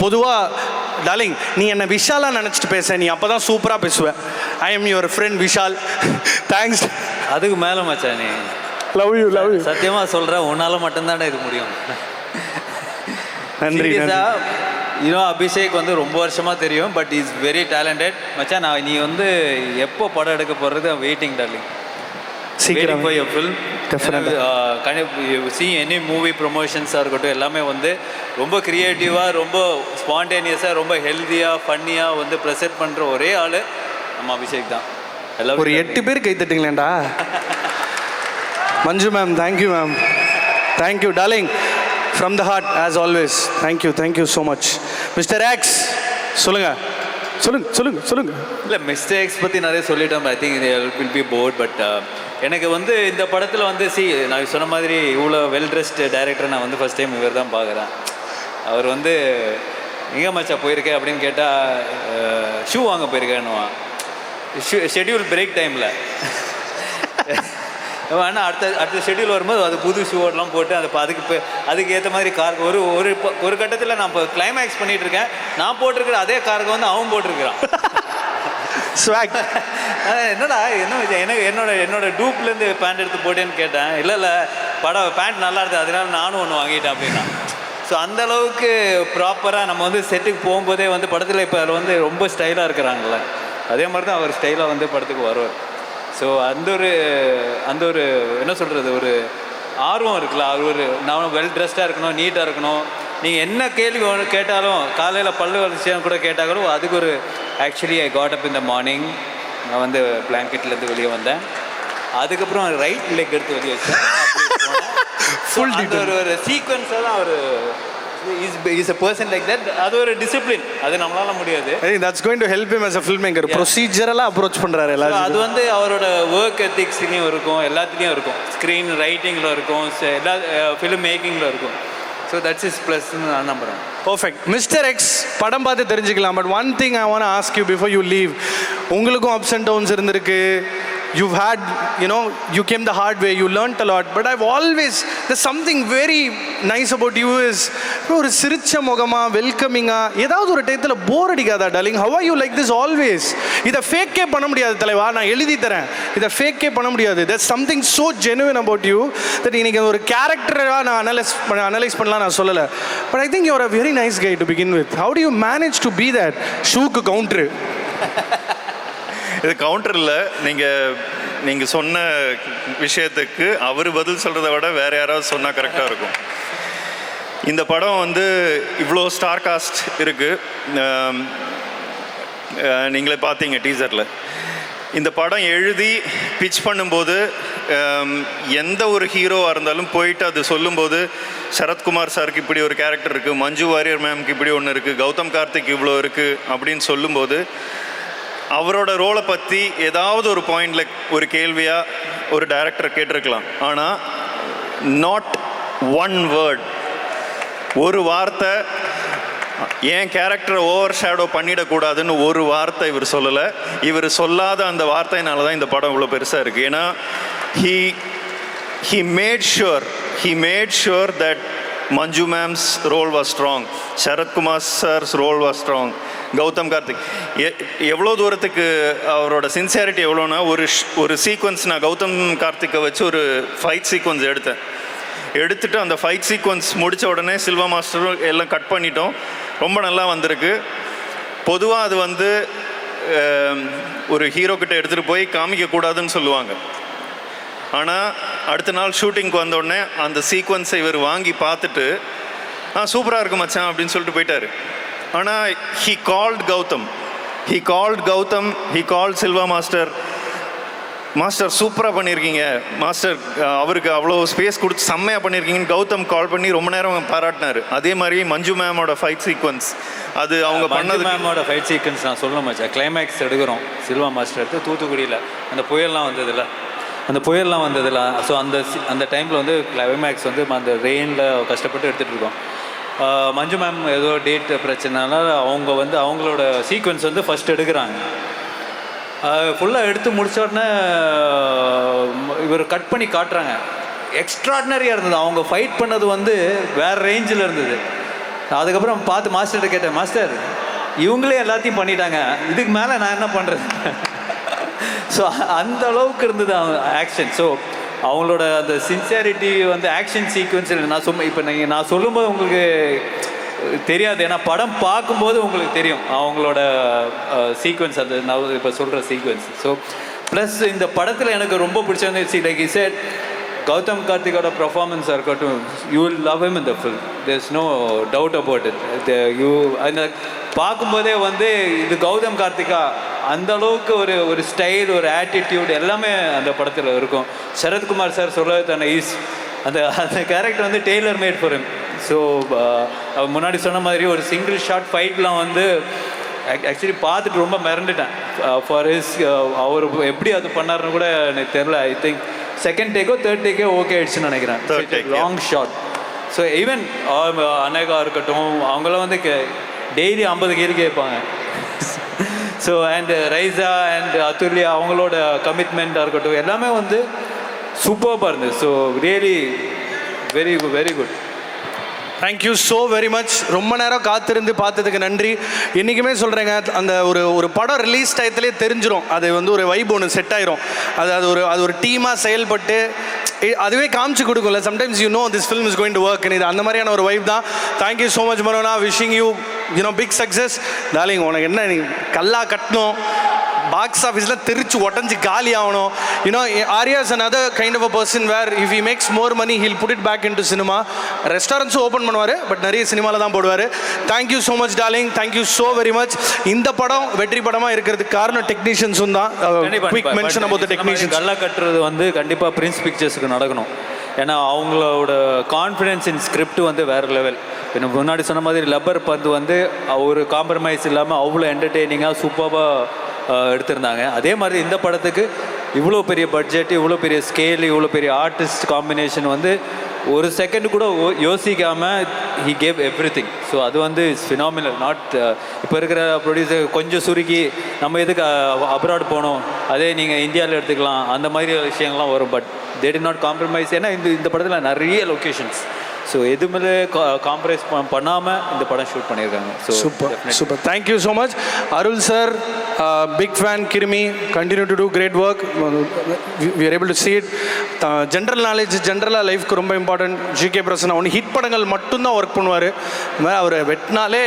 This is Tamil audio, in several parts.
பொதுவாக டார்லிங் நீ என்னை விஷாலாக நினச்சிட்டு பேச, நீ அப்போ தான் சூப்பராக பேசுவேன். I am your friend Vishal. Thanks. அதுக்கு மேலே மச்சான் நீ லவ் யூ லவ் யூ. சத்தியமாக சொல்கிறேன், உன்னால் மட்டும்தானே இது முடியும். நன்றி. இன்னும் அபிஷேக் வந்து ரொம்ப வருஷமாக தெரியும், பட் இஸ் வெரி டேலண்டட் மச்சான். நீ வந்து எப்போ படம் எடுக்க போகிறது வெயிட்டிங் டார்லிங். சீக்கிரம் for your film. See any movie ப்ரொமோஷன்ஸாக இருக்கட்டும், எல்லாமே வந்து ரொம்ப க்ரியேட்டிவாக, ரொம்ப ஸ்பான்டேனியஸாக, ரொம்ப ஹெல்த்தியாக, ஃபன்னியாக வந்து ப்ரெசென்ட் பண்ணுற ஒரே ஆள் நம்ம அபிஷேக் தான். எல்லாம் ஒரு 8 பேர் கை தட்டுங்களேன்டா. Manju ma'am, thank you ma'am, thank you darling, from the heart as always. Thank you so much. Mister X சொல்லுங்கள். சொல்லுங்க. இல்லை மிஸ்டேக்ஸ் பற்றி நிறைய சொல்லிட்டோம். I think will be bored. But எனக்கு வந்து இந்த படத்தில் வந்து நான் சொன்ன மாதிரி இவ்வளோ வெல் ட்ரெஸ்டு டைரக்டரை நான் வந்து ஃபஸ்ட் டைம் இவர் தான் பார்க்குறேன். அவர் வந்து எங்கே மச்சா போயிருக்கேன் அப்படின்னு கேட்டால் ஷூ வாங்க போயிருக்கேன்னுவான். ஷெட்யூல் பிரேக் டைமில். ஆனால் அடுத்த ஷெட்யூல் வரும்போது அது புது ஷூவெல்லாம் போட்டு அதுக்கு ஏற்ற மாதிரி கார் ஒரு கட்டத்தில் நான் இப்போ கிளைமேக்ஸ் பண்ணிகிட்டு இருக்கேன். நான் போட்டிருக்கிற அதே காருக்கு வந்து அவன் போட்டிருக்கிறான். என்னடா என்னோட டூப்லேருந்து பேண்ட் எடுத்து போட்டேன்னு கேட்டேன். இல்லை பேண்ட் நல்லா இருந்தது, அதனால நானும் ஒன்று வாங்கிட்டேன் அப்படின்னா. ஸோ அந்தளவுக்கு ப்ராப்பராக நம்ம வந்து செட்டுக்கு போகும்போதே வந்து படத்தில் இப்போ அதில் வந்து ரொம்ப ஸ்டைலாக இருக்கிறாங்கள, அதே மாதிரி தான் அவர் ஸ்டைலாக வந்து படத்துக்கு வருவார். ஸோ அந்த ஒரு என்ன சொல்கிறது, ஒரு ஆர்வம் இருக்குல்ல. அவர் நான் வெல் ட்ரெஸ்டாக இருக்கணும், நீட்டாக இருக்கணும். நீங்கள் என்ன கேள்வி கேட்டாலும், காலையில் பல்லு விஷயம் கூட கேட்டாலும் அதுக்கு ஒரு ஆக்சுவலி ஐ காட் அப் இந்த மார்னிங். நான் வந்து பிளாங்கெட்லேருந்து வெளியே வந்தேன். அதுக்கப்புறம் ரைட் லெக் எடுத்து வெளியே வச்சேன். ஃபுல் ஒரு சீக்வன்ஸாக தான் அவர் is a person like that. அது ஒரு டிசிப்ளின், அது நம்மளால முடியாது. I think that's going to help him as a filmmaker. ப்ரொசீஜரலா அப்ரோச் பண்றாரு எல்லாரும். அது வந்து அவரோட வொர்க் எத்திக்ஸ்லயும் இருக்கும், எல்லாத்துலயும் இருக்கும். ஸ்கிரீன் ரைட்டிங்ல இருக்கும், எல்லா ஃபிலிம் மேக்கிங்ல இருக்கும். ஸோ தட்ஸ் இஸ் ப்ளஸ் நான் நம்புறேன். பர்ஃபெக்ட். மிஸ்டர் எக்ஸ் படம் பார்த்து தெரிஞ்சுக்கலாம். But one thing I want to ask you before you leave. உங்களுக்கும் அப்ஸ் அண்ட் டவுன்ஸ் இருந்திருக்கு. You've had, you came the hard way, you learnt a lot. But I've always, there's something very nice about you is, ஒரு சிரிச்ச முகமா, வெல்கமிங்கா, ஏதாவது ஒரு டயத்தில் போர் அடிக்காதா darling? How are you like this always? இதை ஃபேக்கே பண்ண முடியாது தலைவா, நான் எழுதி தரேன். இதை ஃபேக்கே பண்ண முடியாது. There's something so genuine about you that இன்னைக்கு ஒரு கேரக்டராக நான் அனலைஸ் பண்ணலாம் நான் சொல்லலை. But I think you're a very nice guy to begin with. How do you manage to be that? ஷூக்கு Gounder. இது கவுண்டரில் நீங்கள் சொன்ன விஷயத்துக்கு அவர் பதில் சொல்கிறத விட வேறு யாராவது சொன்னால் கரெக்டாக இருக்கும். இந்த படம் வந்து இவ்வளோ ஸ்டார் காஸ்ட் இருக்குது. நீங்களே பார்த்தீங்க டீசரில். இந்த படம் எழுதி பிச் பண்ணும்போது எந்த ஒரு ஹீரோவாக இருந்தாலும் போயிட்டு அது சொல்லும்போது, சரத்குமார் சாருக்கு இப்படி ஒரு கேரக்டர் இருக்குது, மஞ்சு வாரியர் மேம்க்கு இப்படி ஒன்று இருக்குது, கௌதம் கார்த்திக் இவ்வளோ இருக்குது அப்படின்னு சொல்லும்போது அவரோட ரோலை பற்றி ஏதாவது ஒரு பாயிண்டில் ஒரு கேள்வியாக ஒரு டைரக்டர் கேட்டிருக்கலாம். ஆனால் நாட் ஒன் வேர்ட், ஒரு வார்த்தை என் கேரக்டரை ஓவர் ஷேடோ பண்ணிடக்கூடாதுன்னு ஒரு வார்த்தை இவர் சொல்லலை. இவர் சொல்லாத அந்த வார்த்தையினால தான் இந்த படம் இவ்வளோ பெருசாக இருக்குது. ஏன்னா he made sure that Manju ma'am's role was strong, Sharath Kumar sir's role was strong, Gautham Karthik எவ்வளோ தூரத்துக்கு அவரோட சின்சியாரிட்டி எவ்வளோனா, ஒரு சீக்வன்ஸ் நான் கௌதம் கார்த்திக்கை வச்சு ஒரு ஃபைட் சீக்வன்ஸ் எடுத்துட்டு அந்த ஃபைட் சீக்வன்ஸ் முடித்த உடனே சில்வா மாஸ்டரும் எல்லாம் கட் பண்ணிட்டோம். ரொம்ப நல்லா வந்திருக்கு. பொதுவாக அது வந்து ஒரு ஹீரோக்கிட்ட எடுத்துகிட்டு போய் காமிக்கக்கூடாதுன்னு சொல்லுவாங்க. ஆனால் அடுத்த நாள் ஷூட்டிங்க்கு வந்தோடனே அந்த சீக்வன்ஸை இவர் வாங்கி பார்த்துட்டு சூப்பராக இருக்கும் மச்சான் அப்படின்னு சொல்லிட்டு போயிட்டார். ஆனால் he called Gautam, he called Silva master சூப்பராக பண்ணியிருக்கீங்க மாஸ்டர், அவருக்கு அவ்வளோ ஸ்பேஸ் கொடுத்து செம்மையாக பண்ணியிருக்கீங்கன்னு கௌதம் கால் பண்ணி ரொம்ப நேரம் பாராட்டினார். அதே மாதிரி மஞ்சு மேமோட ஃபைட் சீக்வன்ஸ், அது அவங்க பண்ணது. மேமோட ஃபைட் சீக்வன்ஸ் நான் சொல்ல மாட்டேன். கிளைமேக்ஸ் எடுக்கிறோம் சில்வா மாஸ்டர் எடுத்து தூத்துக்குடியில் அந்த புயல்லாம் வந்ததில்ல. ஸோ அந்த டைமில் வந்து கிளைமேக்ஸ் வந்து அந்த ரெயினில் கஷ்டப்பட்டு எடுத்துகிட்டு இருக்கோம். மஞ்சு மேம் ஏதோ டேட் பிரச்சனைனால அவங்களோட சீக்வன்ஸ் வந்து ஃபஸ்ட் எடுக்கிறாங்க. ஃபுல்லாக எடுத்து முடிச்ச உடனே இவர் கட் பண்ணி காட்டுறாங்க. எக்ஸ்ட்ராடினரியாக இருந்தது. அவங்க ஃபைட் பண்ணது வந்து வேறு ரேஞ்சில் இருந்தது. அதுக்கப்புறம் பார்த்து மாஸ்டர்கிட்ட கேட்டேன், மாஸ்டர் இவங்களே எல்லாத்தையும் பண்ணிட்டாங்க, இதுக்கு மேலே நான் என்ன பண்ணுறது? ஸோ அந்த அளவுக்கு இருந்தது ஆக்ஷன். ஸோ அவங்களோட அந்த சின்சியாரிட்டி வந்து ஆக்ஷன் சீக்வன்ஸ் இல்லை. இப்போ நான் சொல்லும்போது உங்களுக்கு தெரியாது, ஏன்னா படம் பார்க்கும்போது உங்களுக்கு தெரியும் அவங்களோட சீக்வன்ஸ், அது நான் இப்போ சொல்கிற சீக்வன்ஸ். ஸோ ப்ளஸ் இந்த படத்தில் எனக்கு ரொம்ப பிடிச்சது லைக் இஸ் செட் கௌதம் கார்த்திகோட பர்ஃபார்மன்ஸாக இருக்கட்டும், you will love him in the film, there is no doubt about it. You அந்த பார்க்கும்போதே வந்து இது கௌதம் கார்த்திகா, அந்த அளவுக்கு ஒரு ஸ்டைல், ஒரு ஆட்டிடியூட் எல்லாமே அந்த படத்தில் இருக்கும். சரத்குமார் சார் சொல்ல தானே ஈஸ் அந்த கேரக்டர் வந்து tailor made for him. So முன்னாடி சொன்ன மாதிரி ஒரு சிங்கிள் ஷாட் ஃபைட்லாம் வந்து ஆக்சுவலி பார்த்துட்டு ரொம்ப மிரண்டுட்டேன். ஃபார் ஹிஸ் அவர் எப்படி அது பண்ணாருன்னு கூட எனக்கு தெரில. ஐ திங்க் செகண்ட் டேக்கோ தேர்ட் டேக்கோ ஓகே ஆயிடுச்சுன்னு நினைக்கிறேன். Long shot. So even Aneka இருக்கட்டும், அவங்களாம் வந்து டெய்லி 50 கேள்வி கேட்பாங்க. So and Raiza and Athulya அவங்களோட கமிட்மெண்ட்டாக இருக்கட்டும் எல்லாமே வந்து சூப்பராக இருந்தது. So really very good, very good. Thank you so very much. ரொம்ப நேரம் காத்திருந்து பார்த்ததுக்கு நன்றி. என்றைக்குமே சொல்கிறேங்க, அந்த ஒரு படம் ரிலீஸ் டயத்துலேயே தெரிஞ்சிடும், அது வந்து ஒரு வைப் ஒன்று செட் ஆயிரும். அது ஒரு டீமாக செயல்பட்டு அதுவே காமிச்சு கொடுக்கும்ல. Sometimes you know this film is going to work. இது அந்த மாதிரியான ஒரு வைப் தான். Thank you so much Manona. Wishing you big success darling. உனக்கு என்ன, நீ கல்லா கட்டணும், பாக்ஸ் ஆஃபீஸில் தெரிச்சு உடஞ்சி காலி ஆகணும். Arya is another kind of a person where if he makes more money he'll put it back into cinema. ரெஸ்டாரண்ட்ஸும் ஓப்பன் பண்ணுவார், பட் நிறைய சினிமாவில் தான் போடுவார். Thank you so much darling, thank you so very much. இந்த படம் வெற்றி படமாக இருக்கிறதுக்கு காரணம் டெக்னீஷியன்ஸும் தான். Quick mention about the technicians. கல்லா கட்டுறது வந்து கண்டிப்பாக பிரின்ஸ் பிக்சர்ஸுக்கு நடக்கணும். ஏன்னா அவங்களோட கான்ஃபிடென்ஸ் இன் ஸ்கிரிப்ட் வந்து வேறு லெவல். எனக்கு முன்னாடி சொன்ன மாதிரி லப்பர் பந்து வந்து ஒரு காம்ப்ரமைஸ் இல்லாமல் அவ்வளோ என்டர்டெய்னிங்காக சூப்பராக எடுத்திருந்தாங்க. அதே மாதிரி இந்த படத்துக்கு இவ்வளோ பெரிய பட்ஜெட், இவ்வளோ பெரிய ஸ்கேல், இவ்வளோ பெரிய ஆர்டிஸ்ட் காம்பினேஷன் வந்து ஒரு செகண்ட் கூட யோசிக்காமல் he gave every thing. So அது வந்து இட்ஸ் ஃபினாமினல். நாட் இப்போ இருக்கிற ப்ரொடியூசர் கொஞ்சம் சுருக்கி நம்ம எதுக்கு அப்ராட் போகணும், அதே நீங்கள் இந்தியாவில் எடுத்துக்கலாம், அந்த மாதிரி விஷயங்கள்லாம் வரும். But they did not compromise. ஏன்னா இந்த படத்தில் நிறைய லொக்கேஷன்ஸ், ஸோ எதுவுமே காம்ப்ரமைஸ் பண்ணாமல் இந்த படம் ஷூட் பண்ணியிருக்காங்க. So super super. Thank you so much Arul sir. Big fan. Kirumi continue to do great work. We are able to see it. General knowledge ஜென்ரலாக லைஃப்க்கு ரொம்ப இம்பார்ட்டன்ட். ஜிகே பிரசன்னா ஒன்று ஹிட் படங்கள் மட்டும்தான் ஒர்க் பண்ணுவார். இந்த மாதிரி அவர் வெட்டினாலே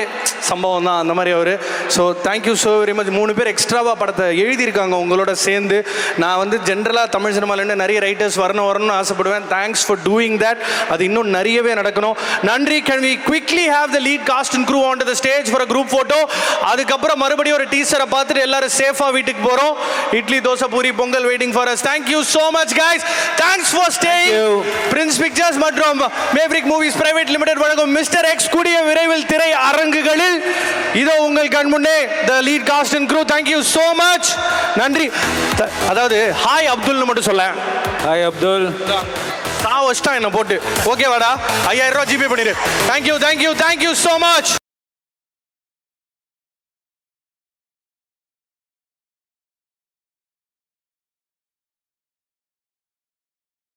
சம்பவம் தான், அந்த மாதிரி அவர். So thank you so very much. 3 பேர் எக்ஸ்ட்ராவாக படத்தை எழுதியிருக்காங்க உங்களோட சேர்ந்து. நான் வந்து ஜென்ரலாக தமிழ் சினிமாலேருந்து நிறைய ரைட்டர்ஸ் வரணும்னு ஆசைப்படுவேன். Thanks for doing that. அது இன்னும் நிறையவே நடக்கணும். நன்றி. Can we quickly have the lead cast and crew onto the stage for a group photo? அதுக்கப்புறம் மறுபடியும் ஒரு டீசரை பார்த்துட்டு எல்லாரும் சேஃபா வீட்டுக்கு போறோம். Idli dosa puri Pongal waiting for us. Thank you so much guys. Thanks for staying. Prince Pictures மற்றும் Maverick Movies Private Limited வழங்கும் Mr. X கூடிய விரைவில் திரை அரங்குகளில். இதோ உங்கள் கண் முன்னே the lead cast and crew. Thank you so much. நன்றி. அதாவது ஹாய் அப்துல்னு மட்டும் சொல்ல. ஹாய் அப்துல். வச்சிட்டான் என்ன போட்டு. ஓகே வாடா, 5000 ரூபாய் ஜிபே பண்ணிடு. Thank you so much.